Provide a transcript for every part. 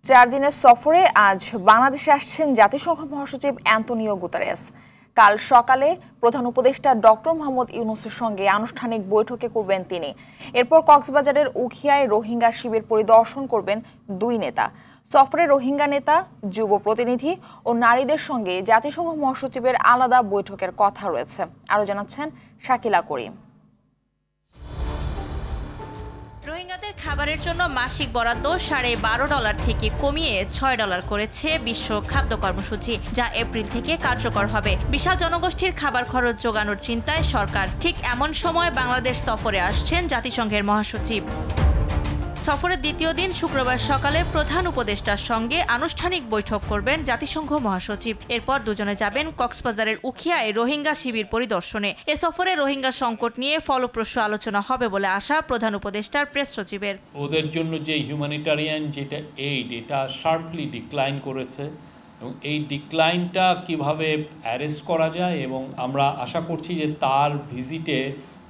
4 দিনের সফরে আজ বাংলাদেশে আসছেন জাতিসংঘ মহাসচিব অ্যান্তোনিও গুতেরেস। কাল সকালে প্রধান উপদেষ্টা ডক্টর মোহাম্মদ ইউনূসের সঙ্গে আনুষ্ঠানিক বৈঠকে করবেন তিনি। এরপর কক্সবাজারের উখিয়ায় রোহিঙ্গা শিবির পরিদর্শন করবেন দুই নেতা। সফরে রোহিঙ্গা নেতা, যুব প্রতিনিধি ও নারীদের সঙ্গে জাতিসংঘ মহাসচিবের আলাদা বৈঠকের কথা রয়েছে। আরও জানাচ্ছেন শাকিলা করিম। রোহিঙ্গাদের খাবারের জন্য মাসিক বরাদ্দ $12.5 থেকে কমিয়ে $6 করেছে বিশ্ব খাদ্য কর্মসূচি, যা এপ্রিল থেকে কার্যকর হবে। বিশাল জনগোষ্ঠীর খাবার খরচ জোগানোর চিন্তায় সরকার। ঠিক এমন সময় বাংলাদেশ সফরে আসছেন জাতিসংঘের মহাসচিব। সফরের দ্বিতীয় দিন শুক্রবার সকালে প্রধান উপদেষ্টার সঙ্গে আনুষ্ঠানিক বৈঠক করবেন জাতিসংঘ মহাসচিব। এরপর দুজনে যাবেন কক্সবাজারের উখিয়ায় রোহিঙ্গা শিবির পরিদর্শনে। এ সফরে রোহিঙ্গা সংকট নিয়ে ফলপ্রসূ আলোচনা হবে বলে আশা প্রধান উপদেষ্টার প্রেস সচিবের। ওদের জন্য যে হিউম্যানিটারিয়ান যেটা এইড, এটা শার্পলি ডিক্লাইন করেছে এবং এই ডিক্লাইনটা কিভাবে অ্যারেস্ট করা যায়, এবং আমরা আশা করছি যে তার ভিজিটে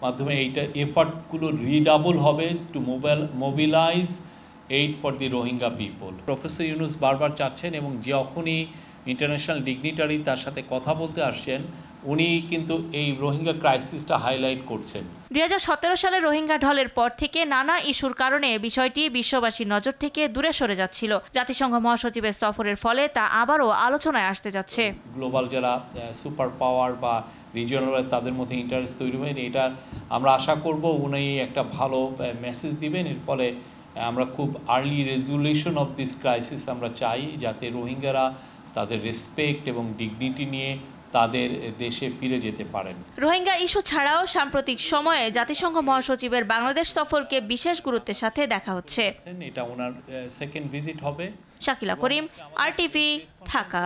মাধ্যমে এইটা এফার্টগুলো রিডাবল হবে to mobilise aid for the Rohingya people. Professor Yunus বারবার চাচ্ছেন এবং যখনই ইন্টারন্যাশনাল ডিগনিটারি তার সাথে কথা বলতে আসছেন, উনি কিন্তু এই রোহিঙ্গা ক্রাইসিসটা হাইলাইট করছেন। 2017 সালে রোহিঙ্গা ঢলের পর থেকে নানা ইস্যুর কারণে বিষয়টি বিশ্ববাসীর নজর থেকে দূরে সরে যাচ্ছিল। জাতিসংঘ মহাসচিবের সফরের ফলে তা আবারও আলোচনায় আসতে যাচ্ছে। গ্লোবাল যারা সুপার পাওয়ার বা রিজিওনাল, তাদের মধ্যে ইন্টারেস্ট তৈরি হয়, এটা আমরা আশা করব উনি একটা ভালো মেসেজ দিবেন। এর ফলে আমরা খুব early resolution of this crisis আমরা চাই, যাতে রোহিঙ্গারা তাদের রেসপেক্ট এবং ডিগনিটি নিয়ে তাদের দেশে ফিরে যেতে পারেন। রোহিঙ্গা ইস্যু ছাড়াও সাম্প্রতিক সময়ে জাতিসংঘ মহাসচিবের বাংলাদেশ সফরকে বিশেষ গুরুত্বের সাথে দেখা হচ্ছে। এটা ওনার সেকেন্ড ভিজিট হবে। শাকিলা করিম, RTV, ঢাকা।